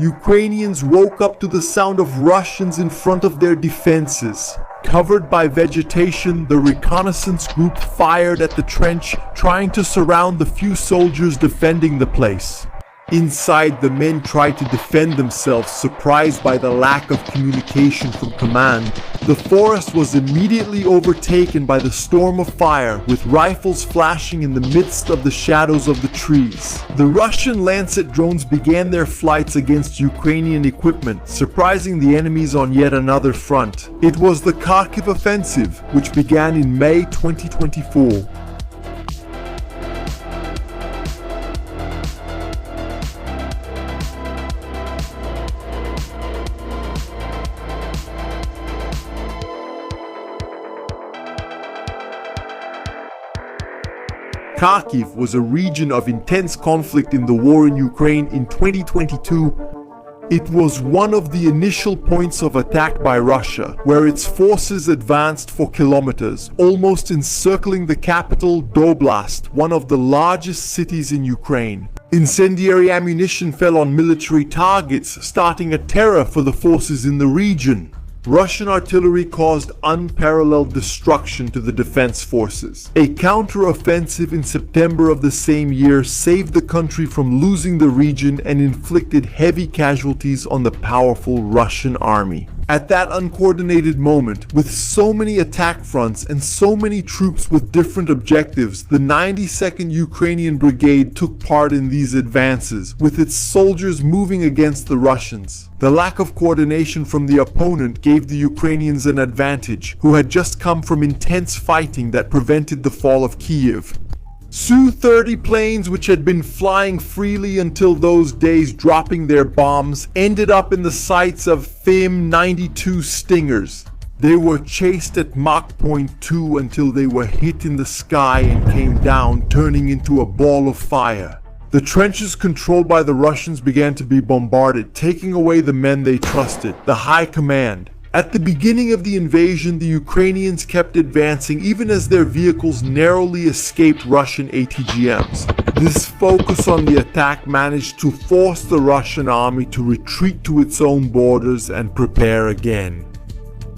Ukrainians woke up to the sound of Russians in front of their defenses. Covered by vegetation, the reconnaissance group fired at the trench, trying to surround the few soldiers defending the place. Inside, the men tried to defend themselves, surprised by the lack of communication from command. The forest was immediately overtaken by the storm of fire, with rifles flashing in the midst of the shadows of the trees. The Russian Lancet drones began their flights against Ukrainian equipment, surprising the enemies on yet another front. It was the Kharkiv offensive, which began in May 2024. Kharkiv was a region of intense conflict in the war in Ukraine in 2022. It was one of the initial points of attack by Russia, where its forces advanced for kilometers, almost encircling the capital, Oblast, one of the largest cities in Ukraine. Incendiary ammunition fell on military targets, starting a terror for the forces in the region. Russian artillery caused unparalleled destruction to the defense forces. A counter-offensive in September of the same year saved the country from losing the region and inflicted heavy casualties on the powerful Russian army. At that uncoordinated moment, with so many attack fronts and so many troops with different objectives, the 92nd Ukrainian Brigade took part in these advances, with its soldiers moving against the Russians. The lack of coordination from the opponent gave the Ukrainians an advantage, who had just come from intense fighting that prevented the fall of Kyiv. Su-30 planes, which had been flying freely until those days, dropping their bombs, ended up in the sights of FIM-92 Stingers. They were chased at Mach 0.2 until they were hit in the sky and came down, turning into a ball of fire. The trenches controlled by the Russians began to be bombarded, taking away the men they trusted, the high command. At the beginning of the invasion, the Ukrainians kept advancing even as their vehicles narrowly escaped Russian ATGMs. This focus on the attack managed to force the Russian army to retreat to its own borders and prepare again.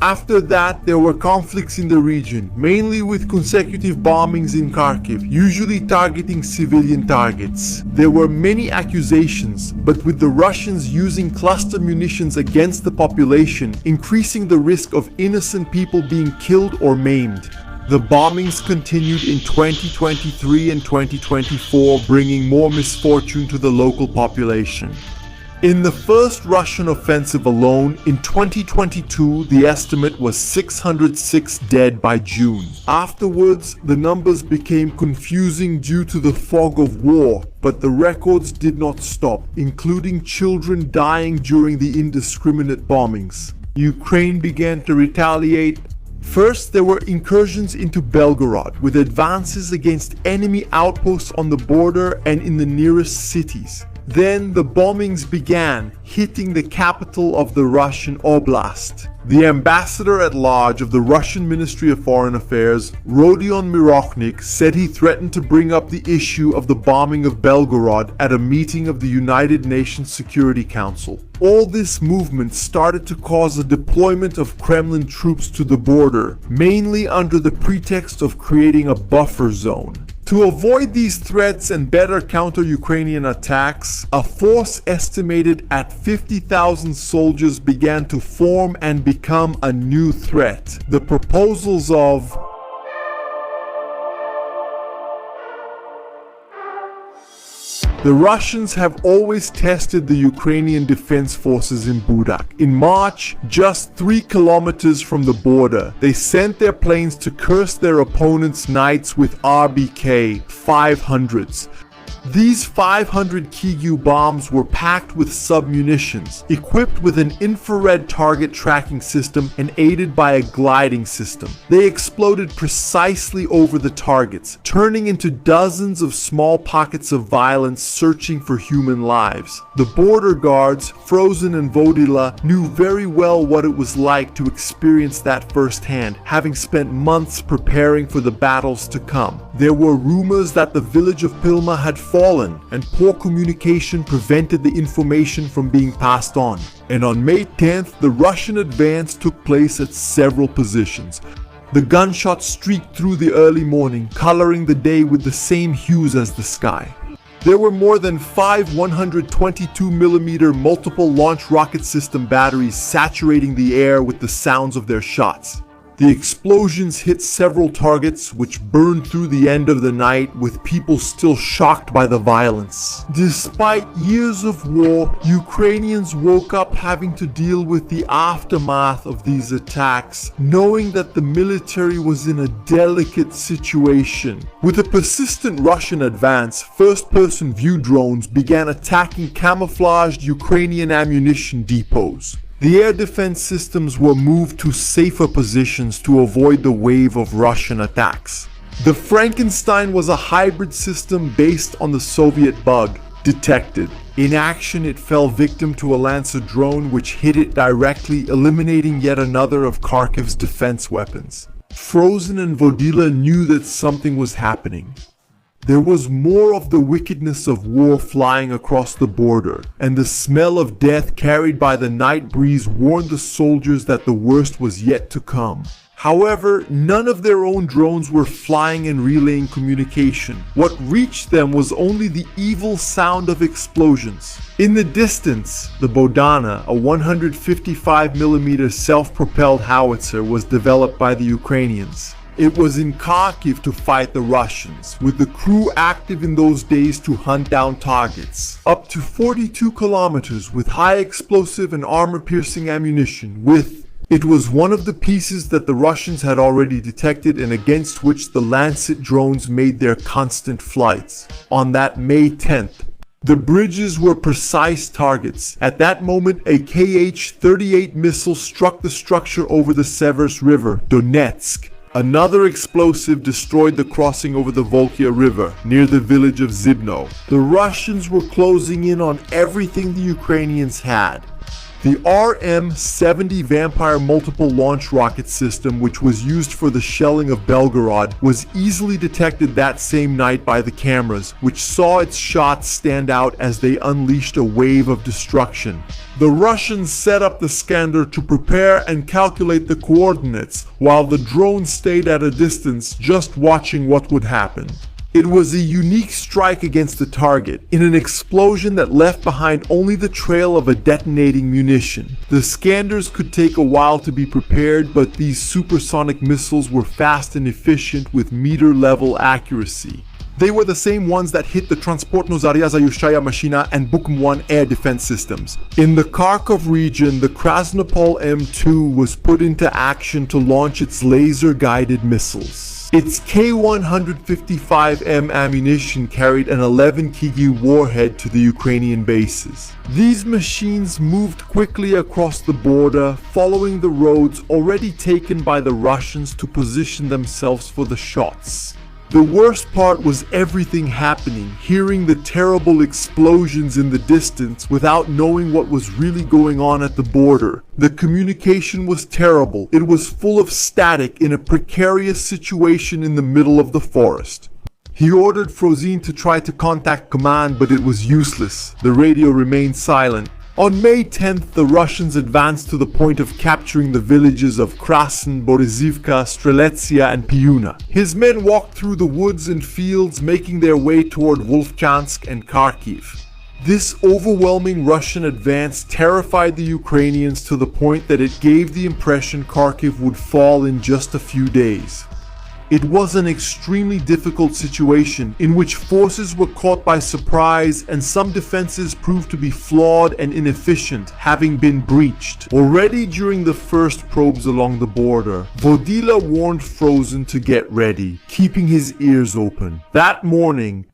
After that, there were conflicts in the region, mainly with consecutive bombings in Kharkiv, usually targeting civilian targets. There were many accusations, but with the Russians using cluster munitions against the population, increasing the risk of innocent people being killed or maimed. The bombings continued in 2023 and 2024, bringing more misfortune to the local population. In the first Russian offensive alone, in 2022, the estimate was 606 dead by June. Afterwards, the numbers became confusing due to the fog of war, but the records did not stop, including children dying during the indiscriminate bombings. Ukraine began to retaliate. First, there were incursions into Belgorod, with advances against enemy outposts on the border and in the nearest cities. Then the bombings began, hitting the capital of the Russian Oblast. The ambassador at large of the Russian Ministry of Foreign Affairs, Rodion Mirochnik, said he threatened to bring up the issue of the bombing of Belgorod at a meeting of the United Nations Security Council. All this movement started to cause a deployment of Kremlin troops to the border, mainly under the pretext of creating a buffer zone. To avoid these threats and better counter Ukrainian attacks, a force estimated at 50,000 soldiers began to form and become a new threat. The proposals of the Russians have always tested the Ukrainian defense forces in Budak. In March, just 3 kilometers from the border, they sent their planes to curse their opponents' knights with RBK 500s. These 500 Kigu bombs were packed with submunitions, equipped with an infrared target tracking system and aided by a gliding system. They exploded precisely over the targets, turning into dozens of small pockets of violence searching for human lives. The border guards, Frozen and Vodila, knew very well what it was like to experience that firsthand, having spent months preparing for the battles to come. There were rumors that the village of Pilma had fallen, and poor communication prevented the information from being passed on. And on May 10th, the Russian advance took place at several positions. The gunshots streaked through the early morning, coloring the day with the same hues as the sky. There were more than 5 122mm multiple launch rocket system batteries saturating the air with the sounds of their shots. The explosions hit several targets, which burned through the end of the night, with people still shocked by the violence. Despite years of war, Ukrainians woke up having to deal with the aftermath of these attacks, knowing that the military was in a delicate situation. With a persistent Russian advance, first-person view drones began attacking camouflaged Ukrainian ammunition depots. The air defense systems were moved to safer positions to avoid the wave of Russian attacks. The Frankenstein was a hybrid system based on the Soviet Bug. Detected. In action, it fell victim to a Lancer drone which hit it directly, eliminating yet another of Kharkiv's defense weapons. Frozen and Vodila knew that something was happening. There was more of the wickedness of war flying across the border, and the smell of death carried by the night breeze warned the soldiers that the worst was yet to come. However, none of their own drones were flying and relaying communication. What reached them was only the evil sound of explosions. In the distance, the Bodana, a 155mm self-propelled howitzer, was developed by the Ukrainians. It was in Kharkiv to fight the Russians, with the crew active in those days to hunt down targets. Up to 42 kilometers with high explosive and armor-piercing ammunition. It was one of the pieces that the Russians had already detected and against which the Lancet drones made their constant flights. On that May 10th, the bridges were precise targets. At that moment, a Kh-38 missile struck the structure over the Severs River, Donetsk. Another explosive destroyed the crossing over the Volkhya River, near the village of Zibno. The Russians were closing in on everything the Ukrainians had. The RM-70 Vampire multiple launch rocket system, which was used for the shelling of Belgorod, was easily detected that same night by the cameras, which saw its shots stand out as they unleashed a wave of destruction. The Russians set up the scanner to prepare and calculate the coordinates, while the drone stayed at a distance, just watching what would happen. It was a unique strike against the target, in an explosion that left behind only the trail of a detonating munition. The scanners could take a while to be prepared, but these supersonic missiles were fast and efficient with meter-level accuracy. They were the same ones that hit the Transportno Zarya Zayushaya Machina and Bukom-1 air defense systems. In the Kharkov region, the Krasnopol M2 was put into action to launch its laser-guided missiles. Its K-155M ammunition carried an 11 kg warhead to the Ukrainian bases. These machines moved quickly across the border, following the roads already taken by the Russians to position themselves for the shots. The worst part was everything happening, hearing the terrible explosions in the distance without knowing what was really going on at the border. The communication was terrible. It was full of static in a precarious situation in the middle of the forest. He ordered Frozin to try to contact command, but it was useless. The radio remained silent. On May 10th, the Russians advanced to the point of capturing the villages of Krasn, Borisivka, Streletsya, and Piyuna. His men walked through the woods and fields, making their way toward Volchansk and Kharkiv. This overwhelming Russian advance terrified the Ukrainians to the point that it gave the impression Kharkiv would fall in just a few days. It was an extremely difficult situation in which forces were caught by surprise and some defenses proved to be flawed and inefficient, having been breached. Already during the first probes along the border, Vodila warned Frozen to get ready, keeping his ears open. That morning,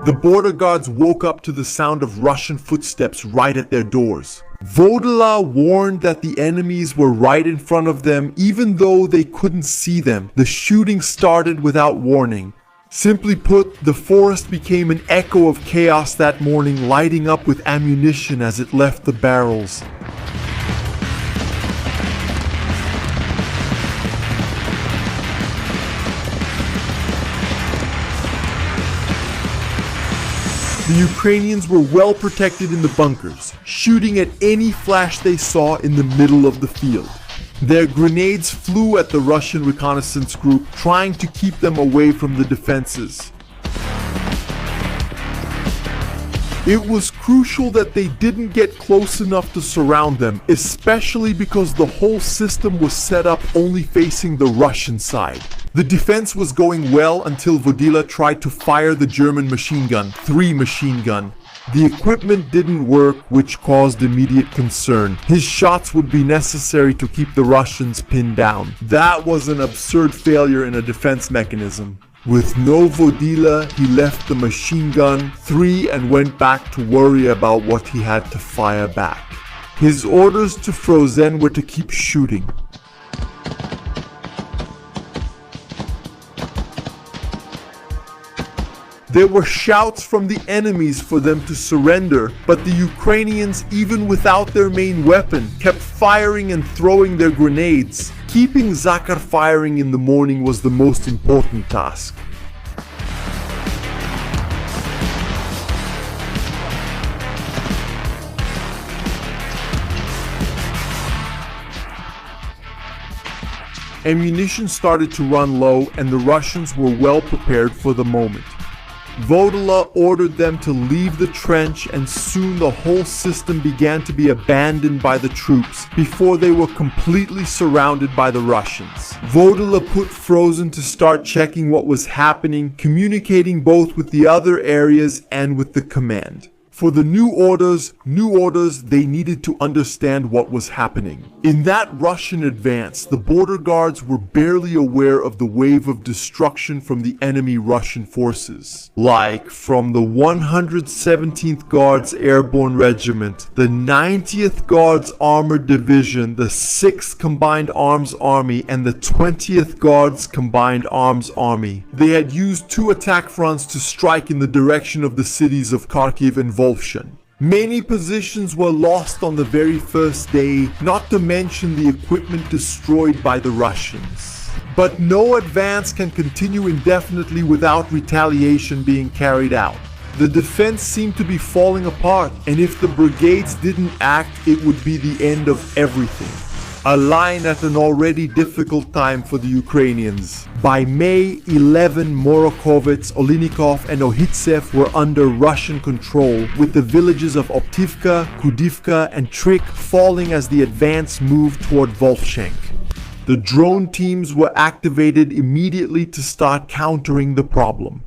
the border guards woke up to the sound of Russian footsteps right at their doors. Vodila warned that the enemies were right in front of them even though they couldn't see them. The shooting started without warning. Simply put, the forest became an echo of chaos that morning, lighting up with ammunition as it left the barrels. The Ukrainians were well protected in the bunkers, shooting at any flash they saw in the middle of the field. Their grenades flew at the Russian reconnaissance group, trying to keep them away from the defenses. It was crucial that they didn't get close enough to surround them, especially because the whole system was set up only facing the Russian side. The defense was going well until Vodila tried to fire the German machine gun, 3 machine gun. The equipment didn't work, which caused immediate concern. His shots would be necessary to keep the Russians pinned down. That was an absurd failure in a defense mechanism. With no Vodila, he left the machine gun 3 and went back to worry about what he had to fire back. His orders to Frozen were to keep shooting. There were shouts from the enemies for them to surrender, but the Ukrainians, even without their main weapon, kept firing and throwing their grenades. Keeping Zakar firing in the morning was the most important task. Ammunition started to run low, and the Russians were well prepared for the moment. Vodila ordered them to leave the trench, and soon the whole system began to be abandoned by the troops before they were completely surrounded by the Russians. Vodila put Frozen to start checking what was happening, communicating both with the other areas and with the command. For the new orders, they needed to understand what was happening. In that Russian advance, the border guards were barely aware of the wave of destruction from the enemy Russian forces. Like from the 117th Guards Airborne Regiment, the 90th Guards Armored Division, the 6th Combined Arms Army, and the 20th Guards Combined Arms Army. They had used 2 attack fronts to strike in the direction of the cities of Kharkiv and Voloshin. Many positions were lost on the very first day, not to mention the equipment destroyed by the Russians. But no advance can continue indefinitely without retaliation being carried out. The defense seemed to be falling apart, and if the brigades didn't act, it would be the end of everything. A line at an already difficult time for the Ukrainians. By May 11, Morokovets, Olinikov and Ohitsev were under Russian control, with the villages of Optivka, Kudivka and Trik falling as the advance moved toward Volshensk. The drone teams were activated immediately to start countering the problem.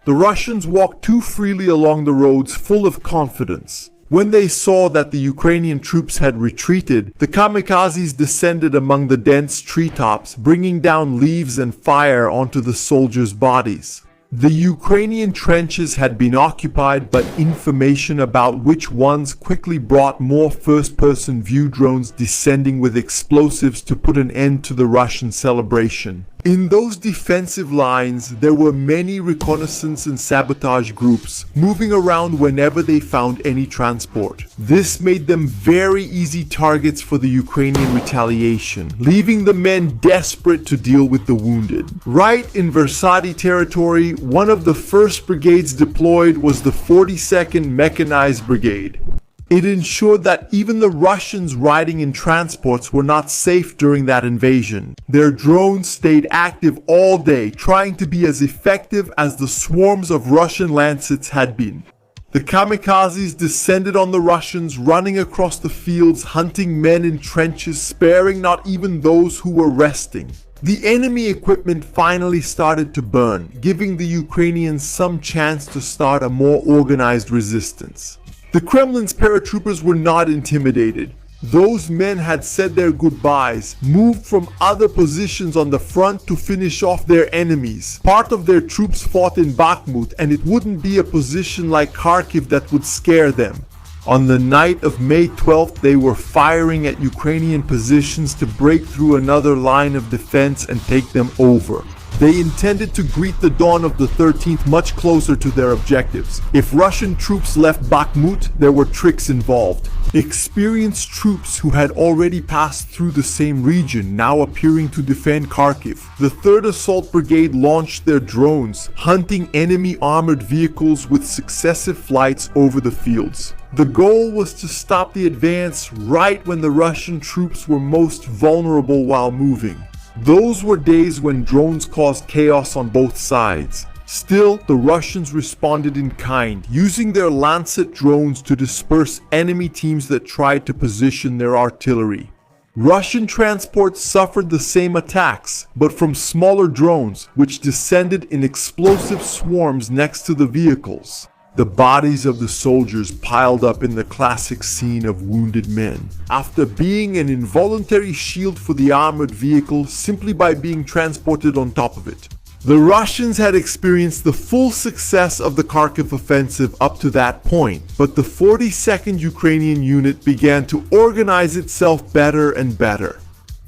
The Russians walked too freely along the roads, full of confidence. When they saw that the Ukrainian troops had retreated, the kamikazes descended among the dense treetops, bringing down leaves and fire onto the soldiers' bodies. The Ukrainian trenches had been occupied, but information about which ones quickly brought more first-person view drones descending with explosives to put an end to the Russian celebration. In those defensive lines, there were many reconnaissance and sabotage groups moving around whenever they found any transport. This made them very easy targets for the Ukrainian retaliation, leaving the men desperate to deal with the wounded. Right in Versati territory, one of the first brigades deployed was the 42nd Mechanized Brigade. It ensured that even the Russians riding in transports were not safe during that invasion. Their drones stayed active all day, trying to be as effective as the swarms of Russian Lancets had been. The kamikazes descended on the Russians, running across the fields, hunting men in trenches, sparing not even those who were resting. The enemy equipment finally started to burn, giving the Ukrainians some chance to start a more organized resistance. The Kremlin's paratroopers were not intimidated. Those men had said their goodbyes, moved from other positions on the front to finish off their enemies. Part of their troops fought in Bakhmut, and it wouldn't be a position like Kharkiv that would scare them. On the night of May 12th, they were firing at Ukrainian positions to break through another line of defense and take them over. They intended to greet the dawn of the 13th much closer to their objectives. If Russian troops left Bakhmut, there were tricks involved. Experienced troops who had already passed through the same region now appearing to defend Kharkiv. The 3rd Assault Brigade launched their drones, hunting enemy armored vehicles with successive flights over the fields. The goal was to stop the advance right when the Russian troops were most vulnerable while moving. Those were days when drones caused chaos on both sides. Still, the Russians responded in kind, using their Lancet drones to disperse enemy teams that tried to position their artillery. Russian transports suffered the same attacks, but from smaller drones, which descended in explosive swarms next to the vehicles. The bodies of the soldiers piled up in the classic scene of wounded men, after being an involuntary shield for the armored vehicle simply by being transported on top of it. The Russians had experienced the full success of the Kharkiv offensive up to that point, but the 42nd Ukrainian unit began to organize itself better and better.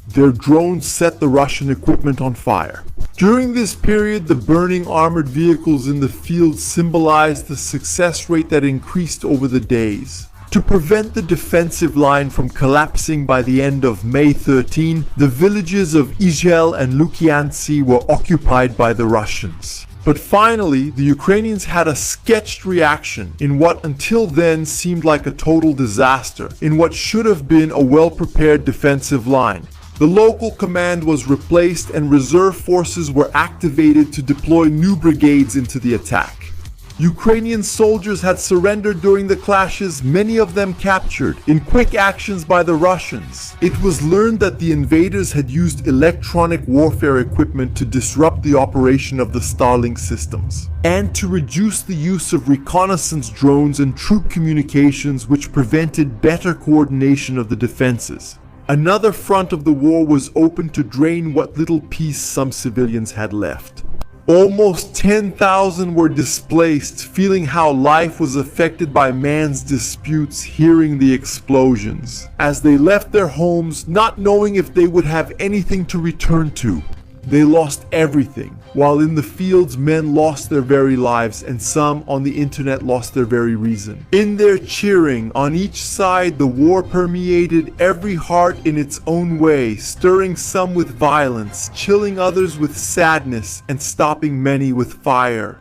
Their drones set the Russian equipment on fire. During this period, the burning armored vehicles in the field symbolized the success rate that increased over the days. To prevent the defensive line from collapsing by the end of May 13, the villages of Izhel and Lukyantsy were occupied by the Russians. But finally, the Ukrainians had a sketched reaction in what until then seemed like a total disaster, in what should have been a well-prepared defensive line. The local command was replaced and reserve forces were activated to deploy new brigades into the attack. Ukrainian soldiers had surrendered during the clashes, many of them captured, in quick actions by the Russians. It was learned that the invaders had used electronic warfare equipment to disrupt the operation of the Starlink systems, and to reduce the use of reconnaissance drones and troop communications, which prevented better coordination of the defenses. Another front of the war was open to drain what little peace some civilians had left. Almost 10,000 were displaced, feeling how life was affected by man's disputes, hearing the explosions, as they left their homes, not knowing if they would have anything to return to. They lost everything, while in the fields men lost their very lives, and some on the internet lost their very reason. In their cheering, on each side the war permeated every heart in its own way, stirring some with violence, chilling others with sadness, and stopping many with fire.